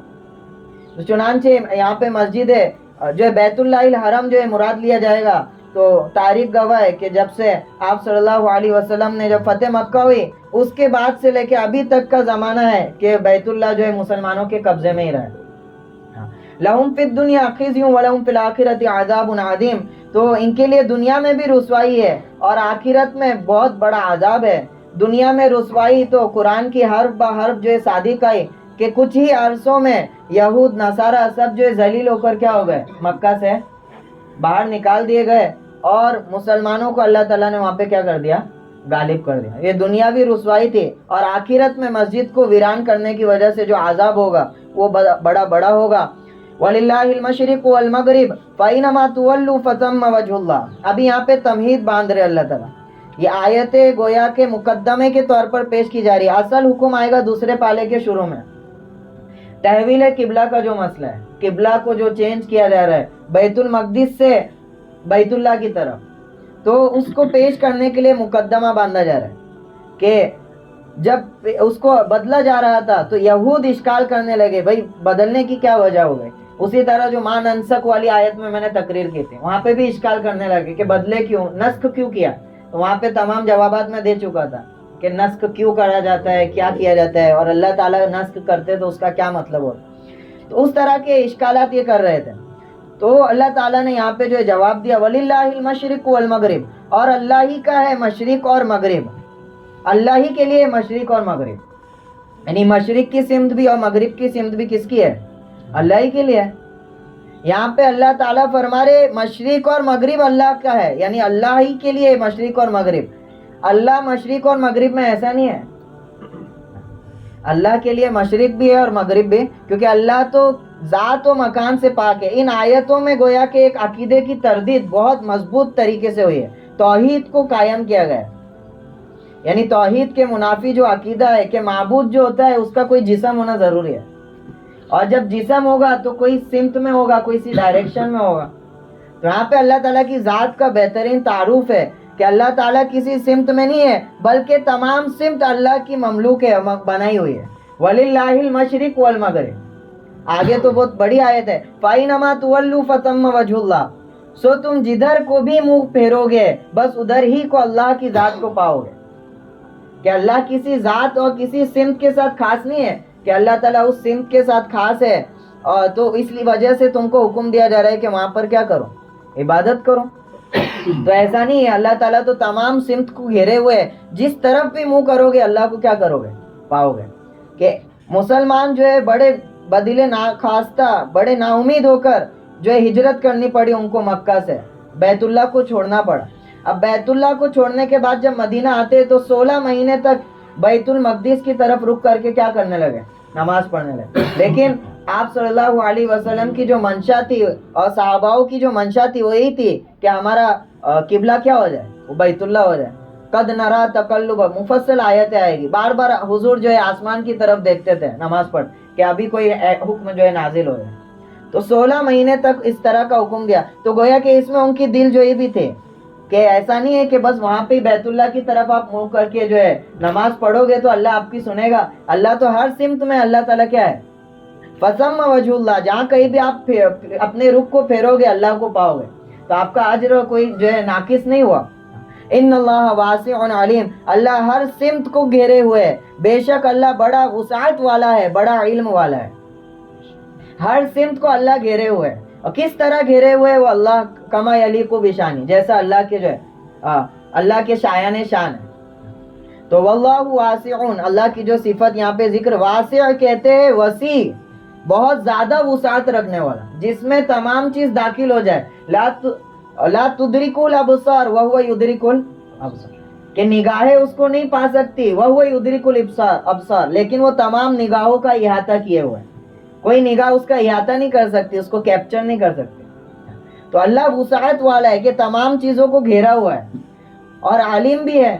چنانچہ یہاں پہ مسجد ہے جو ہے بیت اللہ الحرم جو ہے مراد لیا جائے گا. تو تاریخ گواہ ہے کہ جب سے آپ صلی اللہ علیہ وسلم نے جب فتح مکہ ہوئی اس کے بعد سے لے کے ابھی تک کا زمانہ ہے کہ بیت اللہ جو ہے مسلمانوں کے قبضے میں ہی رہا ہے. لہم فی الدنیا خزی ولہم فی الآخرۃ عذاب عظیم, تو ان کے لیے دنیا میں بھی رسوائی ہے اور آخرت میں بہت بڑا عذاب ہے. دنیا میں رسوائی تو قرآن کی حرف بہ حرف جو ہے صادق آئی کہ کچھ ہی عرصوں میں یہود نصارہ سب جو ہے ذلیل ہو کر کیا ہو گئے, مکہ سے باہر نکال دیے گئے اور مسلمانوں کو اللہ تعالیٰ نے وہاں پہ کیا کر دیا, غالب کر دیا. یہ دنیاوی رسوائی تھی اور آخرت میں مسجد کو ویران کرنے کی وجہ سے جو عذاب ہوگا وہ بڑا ہوگا. وَلِلَّهِ الْمَشْرِقُ وَالْمَغْرِبُ فَأَيْنَمَا تُوَلُّوا فَثَمَّ وَجْهُ اللَّهِ. ابھی یہاں پہ تمہید باندھ رہے اللہ تعالیٰ. یہ آیتیں گویا کے مقدمے کے طور پر پیش کی جا رہی ہے. اصل حکم آئے گا دوسرے پالے کے شروع میں. تحویل قبلہ کا جو مسئلہ ہے, قبلہ کو جو چینج کیا جا رہا ہے بیت المقدس سے بیت اللہ کی طرف, تو اس کو پیش کرنے کے لیے مقدمہ باندھا جا رہا ہے کہ جب اس کو بدلا جا رہا تھا تو یہود اشکال کرنے لگے, بھائی بدلنے کی کیا وجہ ہو گئی. اسی طرح جو ماں ننسک والی آیت میں نے تقریر کی تھی, وہاں پہ بھی اشکال کرنے لگے کہ بدلے کیوں, نسخ کیوں کیا. تو وہاں پہ تمام جوابات میں دے چکا تھا کہ نسخ کیوں کرا جاتا ہے, کیا کیا جاتا ہے, اور اللہ تعالیٰ نسخ کرتے تو اس کا کیا مطلب ہوتا. تو اس طرح کے اشکالات یہ کر رہے تھے. تو اللہ تعالیٰ نے یہاں پہ جو جواب دیا, وَلِلَّهِ الْمَشْرِقُ وَالْمَغْرِبُ, اور اللہ ہی کا ہے مشرق اور مغرب, اللہ ہی کے لیے مشرق اور مغرب. یعنی مشرق کی سمت بھی اور مغرب کی سمت بھی کس کی ہے؟ اللہ ہی کے لیے ہے. یہاں پہ اللہ تعالیٰ فرما رہے مشرق اور مغرب اللہ کا ہے, یعنی اللہ ہی کے لیے مشرق اور مغرب. اللہ مشرق اور مغرب میں ایسا نہیں ہے, اللہ کے لیے مشرق بھی ہے اور مغرب بھی, کیونکہ اللہ تو ذات و مکان سے پاک ہے. ان آیتوں میں گویا کہ ایک عقیدے کی تردید بہت مضبوط طریقے سے ہوئی ہے, توحید کو قائم کیا گیا ہے. یعنی توحید کے منافی جو عقیدہ ہے کہ معبود جو ہوتا ہے اس کا کوئی جسم ہونا ضروری ہے, اور جب جسم ہوگا تو کوئی سمت میں ہوگا, کوئی سی ڈائریکشن میں ہوگا. تو یہاں پہ اللہ تعالیٰ کی ذات کا بہترین تعارف ہے کہ اللہ تعالیٰ کسی سمت میں نہیں ہے, بلکہ تمام سمت اللہ کی مملوک ہے, بنائی ہوئی ہے. وَلِلَّهِ الْمَشْرِقُ وَالْمَغْرِبُ. آگے تو بہت بڑی آیت ہے, فَأَيْنَمَا تُوَلُّوا فَثَمَّ وَجْهُ اللَّهِ, سو تم جدھر کو بھی منہ پھیرو گے بس ادھر ہی کو اللہ کی ذات کو پاؤ گے. کہ اللہ کسی ذات اور کسی سمت کے ساتھ خاص نہیں ہے, کہ اللہ تعالیٰ اس سمت کے ساتھ خاص ہے, اور تو اس لیے وجہ سے تم کو حکم دیا جا رہا ہے کہ وہاں پر کیا کرو, عبادت کرو. تو ایسا نہیں ہے, اللہ تعالیٰ تو تمام سمت کو گھیرے ہوئے ہے, جس طرف بھی منہ کرو گے اللہ کو کیا کرو گے, پاؤ گے. کہ مسلمان جو ہے بڑے بدل ناخواستہ, بڑے نا امید ہو کر جو ہے ہجرت کرنی پڑی ان کو مکہ سے, بیت اللہ کو چھوڑنا پڑا. اب بیت اللہ کو چھوڑنے کے بعد جب مدینہ آتے تو 16 مہینے تک بیت المقدس کی طرف رخ کر کے کیا کرنے لگے, نماز پڑھنے لگے. لیکن آپ صلی اللہ علیہ وسلم کی جو منشا تھی اور صحاباؤں کی جو منشا تھی وہ یہی تھی کہ ہمارا قبلہ کیا ہو جائے, وہ بیت اللہ ہو جائے. قد نرا تقلب, مفصل آیتیں آئے گی, بار بار حضور جو ہے آسمان کی طرف دیکھتے تھے نماز پڑھ کہ ابھی کوئی حکم جو ہے نازل ہو رہا ہے. تو 16 مہینے تک اس طرح کا حکم دیا. تو گویا کہ اس میں ان کی دل جوئی بھی تھے کہ ایسا نہیں ہے کہ بس وہاں پہ بیت اللہ کی طرف آپ منہ کر کے جو ہے نماز پڑھو گے تو اللہ آپ کی سنے گا. اللہ تو ہر سمت میں اللہ تعالیٰ کیا ہے, فَثَمَّ وَجْهُ اللَّهِ, جہاں کہیں بھی آپ اپنے رخ کو پھیرو گے اللہ کو پاؤ گے. تو آپ کا اجر کوئی جو ہے ناقص نہیں ہوا. ان اللہ واسع علیم, اللہ ہر سمت کو گھیرے ہوئے ہے, بے شک اللہ بڑا وسعت والا ہے, بڑا علم والا ہے. ہر سمت کو اللہ گھیرے ہوئے ہے. اور کس طرح گھیرے ہوئے, وہ اللہ کما یلیق بشانی, جیسا اللہ کے جو ہے اللہ کے شایان شان ہے. تو واللہ واسع, اللہ کی جو صفت یہاں پہ ذکر, واسع کہتے ہیں وسیع, بہت زیادہ وسعت رکھنے والا, جس میں تمام چیز داخل ہو جائے. لا تدرک الابصار وہو یدرک الابصار, کہ نگاہیں اس کو نہیں پا سکتی, وہو یدرک الابصار, لیکن وہ تمام نگاہوں کا احاطہ کیے ہوئے, کوئی نگاہ اس کا احاطہ نہیں کر سکتی, اس کو کیپچر نہیں کر سکتی. تو اللہ وسعت والا ہے کہ تمام چیزوں کو گھیرا ہوا ہے, اور عالم بھی ہے.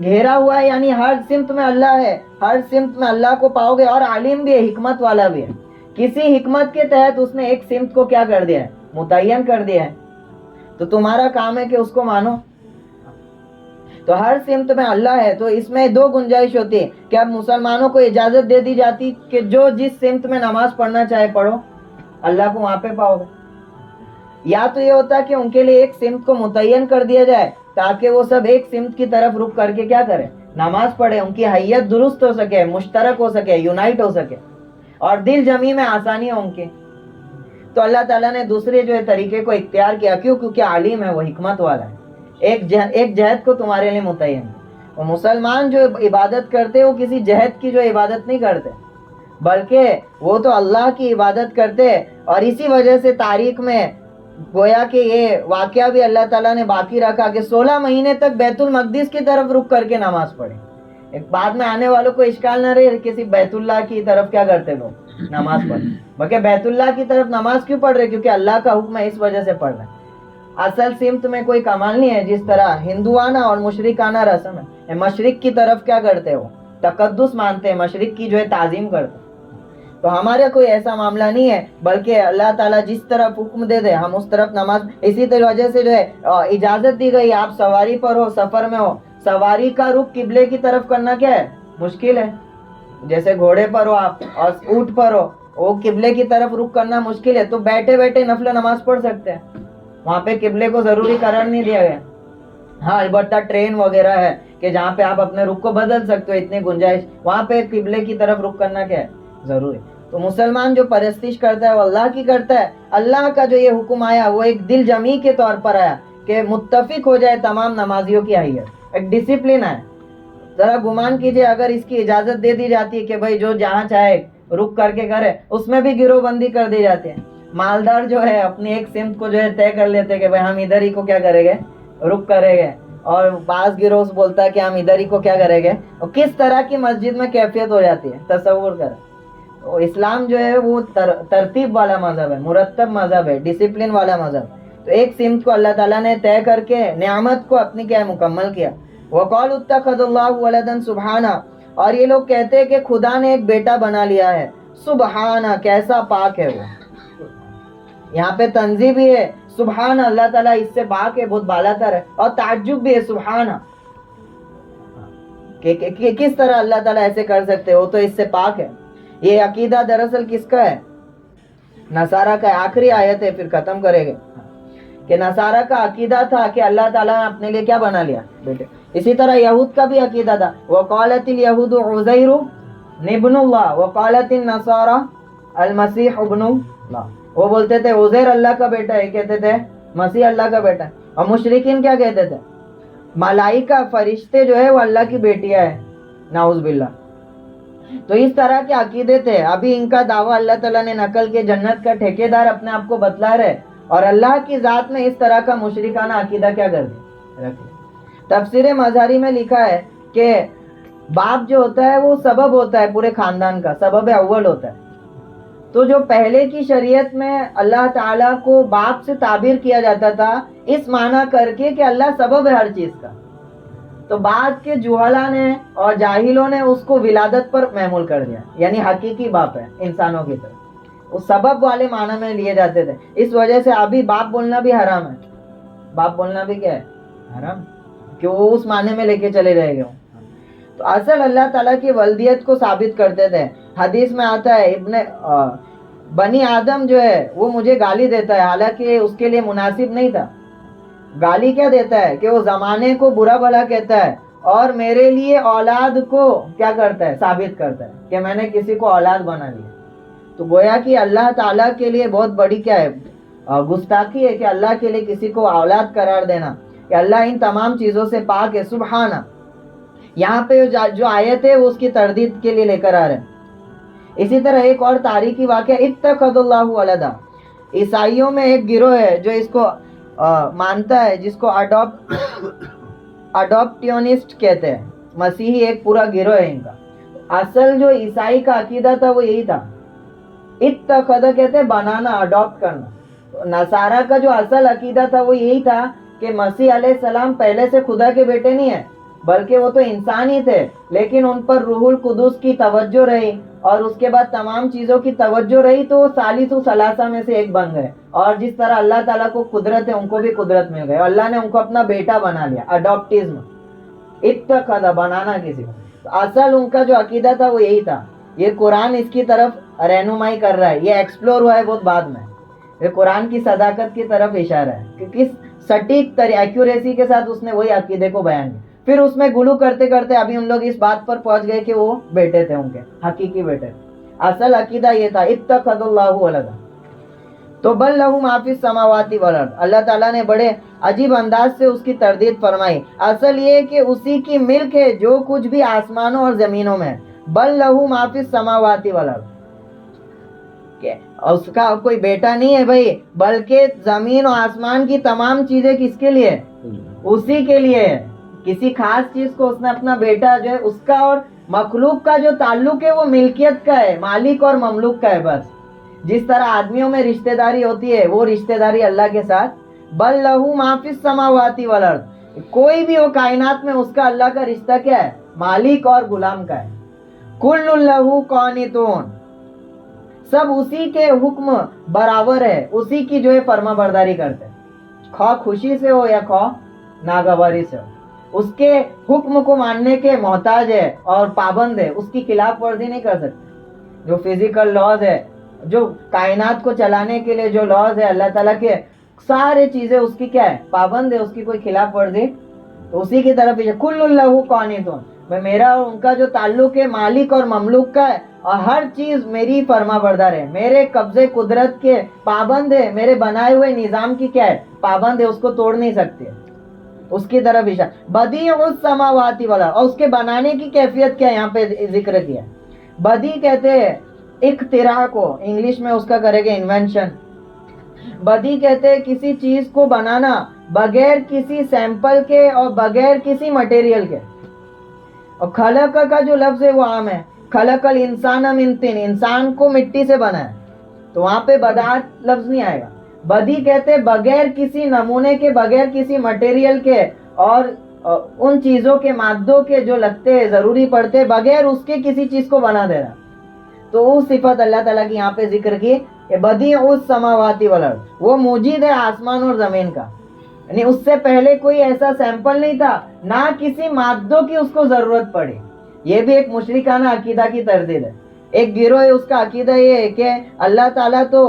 گھیرا ہوا ہے یعنی ہر سمت میں اللہ ہے, ہر سمت میں اللہ کو پاؤ گے, اور عالم بھی ہے, حکمت والا بھی ہے. کسی حکمت کے تحت اس نے ایک سمت کو کیا کر دیا ہے, متعین کر دیا ہے. تو تمہارا کام ہے کہ اس کو مانو. تو ہر سمت میں اللہ ہے. تو اس میں دو گنجائش ہوتی ہے کہ اب مسلمانوں کو اجازت دے دی جاتی کہ جو جس سمت میں نماز پڑھنا چاہے پڑھو, اللہ کو وہاں پہ پاؤ گے. یا تو یہ ہوتا کہ ان کے لیے ایک سمت کو متعین کر دیا جائے تاکہ وہ سب ایک سمت کی طرف رخ کر کے کیا کریں, نماز پڑھے, ان کی حیت درست ہو سکے, مشترک ہو سکے, یونائٹ ہو سکے, اور دل جمی میں آسانی ہو ان کی. تو اللہ تعالیٰ نے دوسرے جو ہے طریقے کو اختیار کیا. کیوں؟ کیونکہ عالم ہے, وہ حکمت والا ہے. ایک جہد کو تمہارے لیے متعین. وہ مسلمان جو عبادت کرتے وہ کسی جہد کی جو عبادت نہیں کرتے, بلکہ وہ تو اللہ کی عبادت کرتے. اور اسی وجہ سے تاریخ میں گویا کہ یہ واقعہ بھی اللہ تعالیٰ نے باقی رکھا کہ 16 مہینے تک بیت المقدس کی طرف رخ کر کے نماز پڑھے. ایک بعد میں آنے والوں کو اشکال نہ رہے کسی بیت اللہ کی طرف کیا کرتے لوگ, نماز پڑھ. بلکہ بیت اللہ کی طرف نماز کیوں پڑھ رہے, کیونکہ اللہ کا حکم ہے, اس وجہ سے پڑھ رہے. اصل سمت میں کوئی کمال نہیں ہے, جس طرح ہندوانہ اور مشرکانہ رسم ہے. مشرق کی طرف کیا کرتے ہو, تقدس مانتے ہیں, مشرق کی جو ہے تعظیم کرتے. تو ہمارا کوئی ایسا معاملہ نہیں ہے، بلکہ اللہ تعالیٰ جس طرف حکم دے دے ہم اس طرف نماز. اسی وجہ سے جو ہے اجازت دی گئی، آپ سواری پر ہو، سفر میں ہو، سواری کا رخ قبلے کی طرف کرنا کیا ہے؟ مشکل ہے. جیسے گھوڑے پر ہو آپ اور اونٹ پر ہو، وہ قبلے کی طرف رخ کرنا مشکل ہے، تو بیٹھے بیٹھے نفل نماز پڑھ سکتے ہیں. وہاں پہ قبلے کو ضروری قرار نہیں دیا گیا. ہاں البتہ ٹرین وغیرہ ہے کہ جہاں پہ آپ اپنے رخ کو بدل سکتے ہو، اتنی گنجائش، وہاں پہ قبلے کی طرف رخ کرنا کیا ہے؟ ضروری. تو مسلمان جو پرستش کرتا ہے وہ اللہ کی کرتا ہے. اللہ کا جو یہ حکم آیا وہ ایک دل جمی کے طور پر آیا کہ متفق ہو جائے تمام نمازیوں کی حیت، ایک ڈسپلن ہے. ذرا گمان کیجئے اگر اس کی اجازت دے دی جاتی ہے کہ بھائی جو جہاں چاہے رک کر کے کرے، اس میں بھی گروہ بندی کر دی جاتی ہے. مالدار جو ہے اپنی ایک سمت کو جو ہے طے کر لیتے کہ بھائی ہم ادھر ہی کو کیا کریں گے؟ رک کریں گے. اور بعض گروہ بولتا ہے کہ ہم ادھر ہی کو کیا کریں گے. اور کس طرح کی مسجد میں کیفیت ہو جاتی ہے تصور کریں. تو اسلام جو ہے وہ ترتیب والا مذہب ہے، مرتب مذہب ہے، ڈسپلن والا مذہب. تو ایک سمت کو اللہ تعالیٰ نے طے کر کے نعمت کو اپنی کیا مکمل کیا. وَقَالُوا اتَّخَذَ اللَّهُ وَلَدًا سُبْحَانَهُ، اور یہ لوگ کہتے ہیں کہ خدا نے ایک بیٹا بنا لیا ہے. سبحانہ، کیسا پاک ہے وہ. یہاں پہ تنزیہ بھی ہے، سبحان اللہ تعالیٰ اس سے پاک ہے، بہت بالا تر ہے. اور تعجب بھی ہے، سبحانہ، کہ کس طرح اللہ تعالیٰ ایسے کر سکتے، وہ تو اس سے پاک ہے. یہ عقیدہ دراصل کس کا ہے؟ نصارہ کا. آخری آیت ہے پھر ختم کرے گے کہ نصارہ کا عقیدہ تھا کہ اللہ تعالیٰ نے اپنے لیے کیا بنا لیا؟ بیٹے. اسی طرح یہود کا بھی عقیدہ تھا، وقالت الیہود عزیر ابن اللہ وقالت النصارى المسیح ابن اللہ. وہ بولتے تھے عزیر اللہ کا بیٹا ہے، کہتے تھے مسیح اللہ کا بیٹا ہے. اور مشرکین کیا کہتے تھے؟ ملائکہ، فرشتے جو ہے وہ اللہ کی بیٹیاں ہیں، نعوذ باللہ. تو اس طرح کے عقیدے تھے. ابھی ان کا دعویٰ اللہ تعالیٰ نے نقل کے جنت کا ٹھیکیدار اپنے آپ کو بتلا رہے، اور اللہ کی ذات میں اس طرح کا مشرکانہ عقیدہ کیا کر دیا؟ تفسیر مظہری میں لکھا ہے کہ باپ جو ہوتا ہے وہ سبب ہوتا ہے پورے خاندان کا، سبب اول ہوتا ہے. تو جو پہلے کی شریعت میں اللہ تعالیٰ کو باپ سے تعبیر کیا جاتا تھا اس معنی کر کے کہ اللہ سبب ہے ہر چیز کا. تو بعد کے جہلا نے اور جاہلوں نے اس کو ولادت پر محمول کر دیا، یعنی حقیقی باپ ہے انسانوں کی طرح. وہ سبب والے معنی میں لیے جاتے تھے. اس وجہ سے ابھی باپ بولنا بھی حرام ہے. باپ بولنا بھی کیا ہے؟ حرام، کہ وہ اس معنی میں لے کے چلے رہے گے. تو اصل اللہ تعالیٰ کی ولدیت کو ثابت کرتے تھے. حدیث میں آتا ہے بنی آدم جو ہے وہ مجھے گالی دیتا ہے، حالانکہ اس کے لیے مناسب نہیں تھا. گالی کیا دیتا ہے؟ کہ وہ زمانے کو برا بھلا کہتا ہے اور میرے لیے اولاد کو کیا کرتا ہے؟ ثابت کرتا ہے کہ میں نے کسی کو اولاد بنا لیا. تو گویا کہ اللہ تعالیٰ کے لیے بہت بڑی کیا ہے؟ گستاخی ہے کہ اللہ کے لیے کسی کو اولاد قرار دینا، کہ اللہ ان تمام چیزوں سے پاک ہے، سبحانہ. یہاں پہ جو آیت ہے وہ اس کی تردید کے لیے لے کر آ رہے ہیں. اسی طرح ایک اور تاریخی واقعہ، اتخذ اللہ ولدا. عیسائیوں میں ایک گروہ ہے جو اس کو مانتا ہے، جس کو اڈاپٹیونسٹ کہتے ہیں. مسیحی ایک پورا گروہ ہے ان کا. اصل جو عیسائی کا عقیدہ تھا وہ یہی تھا. اتخذ کہتے ہیں بنانا، اڈاپٹ کرنا. نصارہ کا جو اصل عقیدہ تھا وہ یہی تھا کہ مسیح علیہ السلام پہلے سے خدا کے بیٹے نہیں ہیں، بلکہ وہ تو انسان ہی تھے، لیکن ان پر روح القدس کی توجہ رہی اور اس کے بعد تمام چیزوں کی توجہ رہی تو وہ ثالث و ثلاثہ میں سے ایک بن گئے. اور جس طرح اللہ تعالیٰ کو قدرت ہے ان کو بھی قدرت مل گئی، اللہ نے ان کو اپنا بیٹا بنا لیا. اڈاپٹزم، اتخذ، بنانا کسی کو. اصل ان کا جو عقیدہ تھا وہ یہی تھا. یہ قرآن اس کی طرف رہنمائی کر رہا ہے. یہ ایکسپلور ہوا ہے بہت بعد میں. یہ قرآن کی صداقت کی طرف اشارہ ہے کہ کس سٹیک ایکوریسی کے ساتھ اس نے وہی عقیدے کو بیان کیا. پھر اس میں گلو کرتے کرتے ابھی ان لوگ اس بات پر پہنچ گئے کہ وہ بیٹے تھے، ان کے حقیقی بیٹے. اصل عقیدہ یہ تھا، اتخذ اللہ ولدا. تو بل لہ ما فی السماوات والارض، اللہ تعالیٰ نے بڑے عجیب انداز سے اس کی تردید فرمائی. اصل یہ کہ اسی کی ملک ہے جو کچھ بھی آسمانوں اور زمینوں میں ہے. بل لہ ما فی السماوات والارض، اس کا کوئی بیٹا نہیں ہے بھائی، بلکہ زمین اور آسمان کی تمام چیزیں کس کے لیے؟ اسی کے لیے. کسی خاص چیز کو اس نے اپنا بیٹا جو ہے اس کا، اور مخلوق کا جو تعلق ہے وہ ملکیت کا ہے، مالک اور مملوک کا ہے. بس جس طرح آدمیوں میں رشتہ داری ہوتی ہے وہ رشتہ داری اللہ کے ساتھ. بل لہ ما فی السماوات والارض، کوئی بھی ہو کائنات میں اس کا اللہ کا رشتہ کیا ہے؟ مالک اور غلام کا ہے. کل لہ قانتون، سب اسی کے حکم برابر ہے, اسی کی جو ہے فرما برداری کرتے ہیں, خواہ خوشی سے ہو یا خواہ ناگواری سے ہو, اس کے حکم کو ماننے کے محتاج ہے اور پابند ہے, اس کی خلاف ورزی نہیں کر سکتے. جو فزیکل لاز ہے, جو کائنات کو چلانے کے لیے جو لاز ہے اللہ تعالیٰ کے, سارے چیزیں اس کی کیا ہے, پابند ہے, اس کی کوئی خلاف ورزی تو اسی کی طرف ہی. کل اللہ قانتون, میرا اور ان کا جو تعلق ہے مالک اور مملوک کا ہے, اور ہر چیز میری فرما بردار ہے, میرے قبضے قدرت کے پابند ہے, میرے بنائے ہوئے نظام کی کیا ہے, پابند ہے, اس کو توڑ نہیں سکتے, اس کی طرف اشارہ. بدیع السماوات والارض, اور اس کے بنانے کی کیفیت کیا یہاں پہ ذکر کیا. بدیع کہتے ہیں اختراع کو, انگلش میں اس کا کرے گا انوینشن. بدیع کہتے ہیں کسی چیز کو بنانا بغیر کسی سیمپل کے اور بغیر کسی مٹیریل کے. اور خلق کا جو لفظ ہے وہ عام ہے, خلق الانسان من طین, انسان کو مٹی سے بنا ہے, تو وہاں پہ بدعت لفظ نہیں آئے گا. بدیع کہتے بغیر کسی نمونے کے, بغیر کسی مٹیریل کے اور ان چیزوں کے مادوں کے جو لگتے ہیں ضروری پڑتے, بغیر اس کے کسی چیز کو بنا دے رہا. تو وہ صفت اللہ تعالیٰ کی یہاں پہ ذکر کی کہ بدیع السماوات والارض, وہ موجود ہے آسمان اور زمین کا, یعنی اس سے پہلے کوئی ایسا سیمپل نہیں تھا, نہ کسی مادوں کی اس کو ضرورت پڑی. یہ بھی ایک مشرکانہ عقیدہ کی تردید ہے. ایک گروہ ہے اس کا عقیدہ یہ ہے کہ اللہ تعالیٰ تو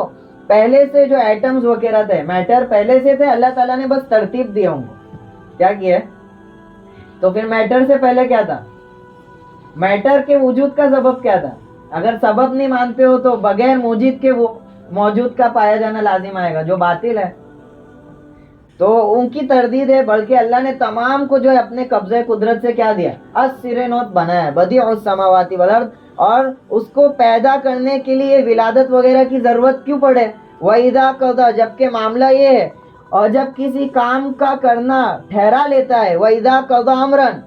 پہلے سے جو ایٹمز وغیرہ تھے, میٹر پہلے سے تھے, اللہ تعالیٰ نے بس ترتیب دیا ان کو, کیا کیا ہے. تو پھر میٹر سے پہلے کیا تھا, میٹر کے وجود کا سبب کیا تھا. اگر سبب نہیں مانتے ہو تو بغیر موجود کے وہ موجود کا پایا جانا لازم آئے گا, جو باطل ہے. تو ان کی تردید ہے, بلکہ اللہ نے تمام کو جو ہے اپنے قبضے قدرت سے کیا دیا, از-سر-نو بنایا ہے, بدیع السماوات والارض. اور اس کو پیدا کرنے کے لیے ولادت وغیرہ کی ضرورت کیوں پڑے. وَإِذَا قَضَى, جبکہ معاملہ یہ ہے, اور جب کسی کام کا کرنا ٹھہرا لیتا ہے, وَإِذَا قَضَى أَمْرًا,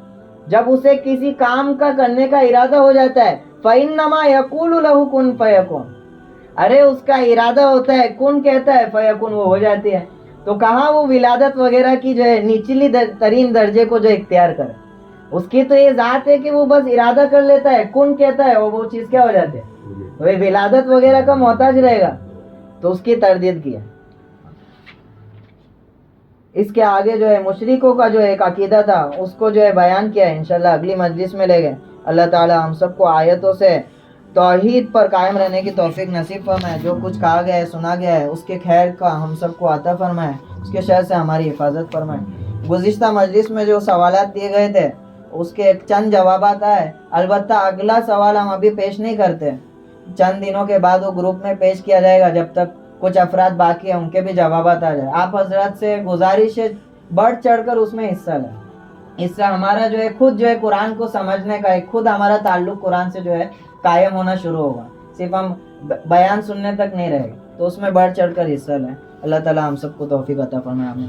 جب اسے کسی کام کا کرنے کا ارادہ ہو جاتا ہے, فَإِنَّمَا يَقُولُ لَهُ كُن فَيَكُن, ارے اس کا ارادہ ہوتا ہے, کن کہتا ہے, فیکن وہ ہو جاتی ہے. تو کہاں وہ ولادت وغیرہ کی جو ہے نچلی ترین درجے کو جو اختیار کرے. اس کی تو یہ ذات ہے کہ وہ بس ارادہ کر لیتا ہے, کن کہتا ہے, وہ چیز کیا ہو جاتی ہے, وہ ولادت وغیرہ کا محتاج رہے گا. تو اس کی تردید کی ہے. اس کے آگے جو ہے مشرکوں کا جو ایک عقیدہ تھا اس کو جو ہے بیان کیا ہے, انشاءاللہ اگلی مجلس میں لے گئے. اللہ تعالی ہم سب کو آیتوں سے توحید پر قائم رہنے کی توفیق نصیب فرمائے. جو کچھ کہا گیا ہے, سنا گیا ہے, اس کے خیر کا ہم سب کو عطا فرمائے, اس کے شر سے ہماری حفاظت فرمائے. گزشتہ مجلس میں جو سوالات دیے گئے تھے اس کے چند جوابات آئے. البتہ اگلا سوال ہم ابھی پیش نہیں کرتے, چند دنوں کے بعد وہ گروپ میں پیش کیا جائے گا. جب تک کچھ افراد باقی ہیں ان کے بھی جوابات آ جائے. آپ حضرات سے گزارش ہے بڑھ چڑھ کر اس میں حصہ لیں. اس سے ہمارا جو ہے خود جو ہے قرآن کو سمجھنے کا ایک خود ہمارا تعلق قرآن سے جو ہے قائم ہونا شروع ہوگا. صرف ہم بیان سننے تک نہیں رہے گا, تو اس میں بڑھ چڑھ کر حصہ لیں. اللہ تعالیٰ ہم سب کو توفیق عطا فرمائے. آمین.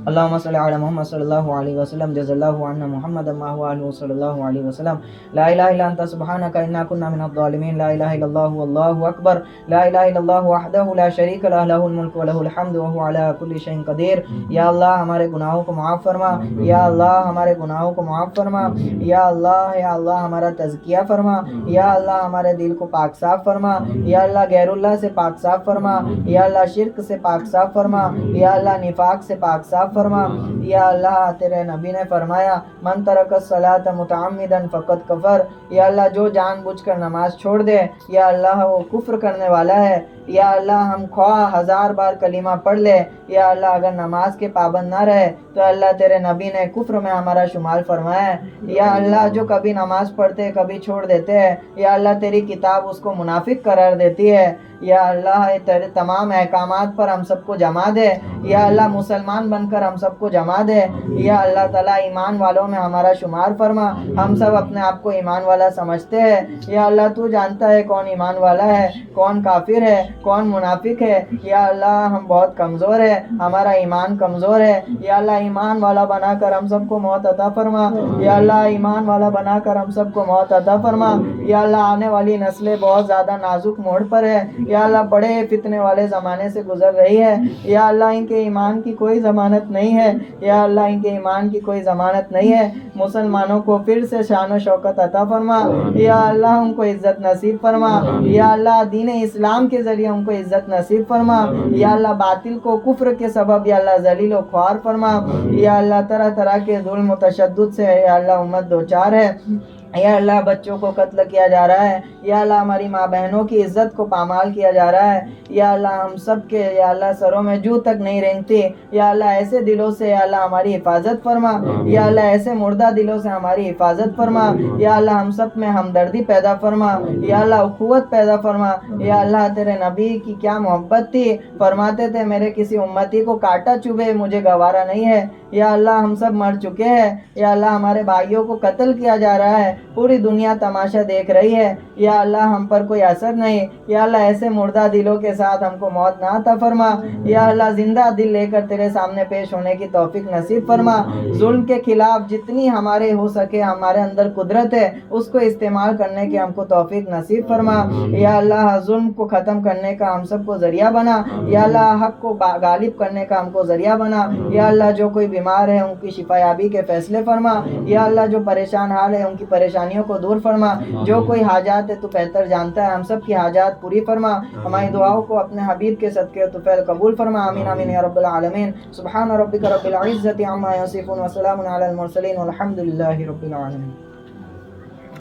اللہم صلی علی محمد صلی اللہ علیہ وسلم. جزا اللہ عنا محمد ما هو آلہ صلی اللہ علیہ وسلم. لا الہ الا انت سبحانک انا کنا من الظالمین. لا الہ الا اللہ واللہ اکبر. لا الہ الا اللہ وحدہ لا شریک لہ, لہ الملک و لہ الحمد وهو علی کل شیء قدیر. یا اللہ ہمارے گناہوں کو معاف فرما, یا اللہ ہمارے گناہوں کو معاف فرما, یا اللہ ہمارا تزکیہ فرما, یا اللہ ہمارے دل کو پاک صاف فرما, یا اللہ غیر اللہ سے پاک صاف فرما, یا اللہ شرک سے پاک صاف فرما, یا اللہ نفاق سے پاک صاف فرما. یا اللہ تیرے نبی نے فرمایا من ترک الصلاۃ متعمدا فقد کفر. یا اللہ جو جان بوجھ کر نماز چھوڑ دے, یا اللہ وہ کفر کرنے والا ہے. یا اللہ ہم خواہ 1000 بار کلمہ پڑھ لے, یا اللہ اگر نماز کے پابند نہ رہے تو اللہ تیرے نبی نے کفر میں ہمارا شمار فرمایا ہے. یا اللہ جو کبھی نماز پڑھتے کبھی چھوڑ دیتے ہیں, یا اللہ تیری کتاب اس کو منافق قرار دیتی ہے. یا اللہ تیرے تمام احکامات پر ہم سب کو جما دے. یا اللہ مسلمان بن کر ہم سب کو جما دے. یا اللہ تعالیٰ ایمان والوں میں ہمارا شمار فرما. ہم سب اپنے آپ کو ایمان والا سمجھتے ہیں. یا اللہ تو جانتا ہے کون ایمان والا ہے, کون کافر ہے, کون منافق ہے. یا اللہ ہم بہت کمزور ہے, ہمارا ایمان کمزور ہے. یا اللہ ایمان والا بنا کر ہم سب کو موت عطا فرما. یا اللہ ایمان والا بنا کر ہم سب کو موت عطا فرما. یا اللہ آنے والی نسلیں بہت زیادہ نازک موڑ پر ہے. یا اللہ بڑے فتنے والے زمانے سے گزر رہی ہے. ہے، یا اللہ ان کے ایمان کی کوئی ضمانت نہیں ہے، یا اللہ ان کے ایمان کی کوئی ضمانت نہیں ہے۔ مسلمانوں کو پھر سے شان و شوکت عطا فرما، یا اللہ ان کو عزت نصیب فرما، یا اللہ دین اسلام کے ذریعے ان کو عزت نصیب فرما، یا اللہ باطل کو کفر کے سبب یا اللہ ذلیل و خوار فرما، یا اللہ طرح طرح کے ظلم و تشدد سے یا اللہ امت دوچار ہے، یا اللہ بچوں کو قتل کیا جا رہا ہے، یا اللہ ہماری ماں بہنوں کی عزت کو پامال کیا جا رہا ہے، یا اللہ ہم سب کے یا اللہ سروں میں جو تک نہیں رینگتی، یا اللہ ایسے دلوں سے یا اللہ ہماری حفاظت فرما، یا اللہ ایسے مردہ دلوں سے ہماری حفاظت فرما، یا اللہ ہم سب میں ہمدردی پیدا فرما، یا اللہ اخوت پیدا فرما، یا اللہ تیرے نبی کی کیا محبت تھی، فرماتے تھے میرے کسی امتی کو کانٹا چبھے مجھے گوارا نہیں ہے، یا اللہ ہم سب مر چکے ہیں، یا اللہ ہمارے بھائیوں کو قتل کیا جا رہا ہے، پوری دنیا تماشا دیکھ رہی ہے، یا اللہ ہم پر کوئی اثر نہیں، یا اللہ ایسے مردہ دلوں کے ساتھ ہم کو موت نہ عطا فرما، یا اللہ زندہ دل لے کر تیرے سامنے پیش ہونے کی توفیق نصیب فرما، ظلم کے خلاف جتنی ہمارے ہو سکے ہمارے اندر قدرت ہے اس کو استعمال کرنے کی ہم کو توفیق نصیب فرما، یا اللہ ظلم کو ختم کرنے کا ہم سب کو ذریعہ بنا، یا اللہ حق کو غالب کرنے کا ہم کو ذریعہ بنا، یا اللہ جو کوئی بیمار ہے ان کی شفا یابی کے فیصلے فرما، یا اللہ جو پریشان حال ہے ان کی پریشانیوں کو دور فرما، جو کوئی حاجات ہے تو بہتر جانتا ہے، ہم سب کی حاجات پوری فرما، ہماری دعاؤں کو اپنے حبیب کے صدقے طفیل قبول فرما، آمین آمین یا رب العالمین۔ سبحان ربک رب العزت عما یصفون وسلام علی المرسلین والحمد للہ رب العالمین۔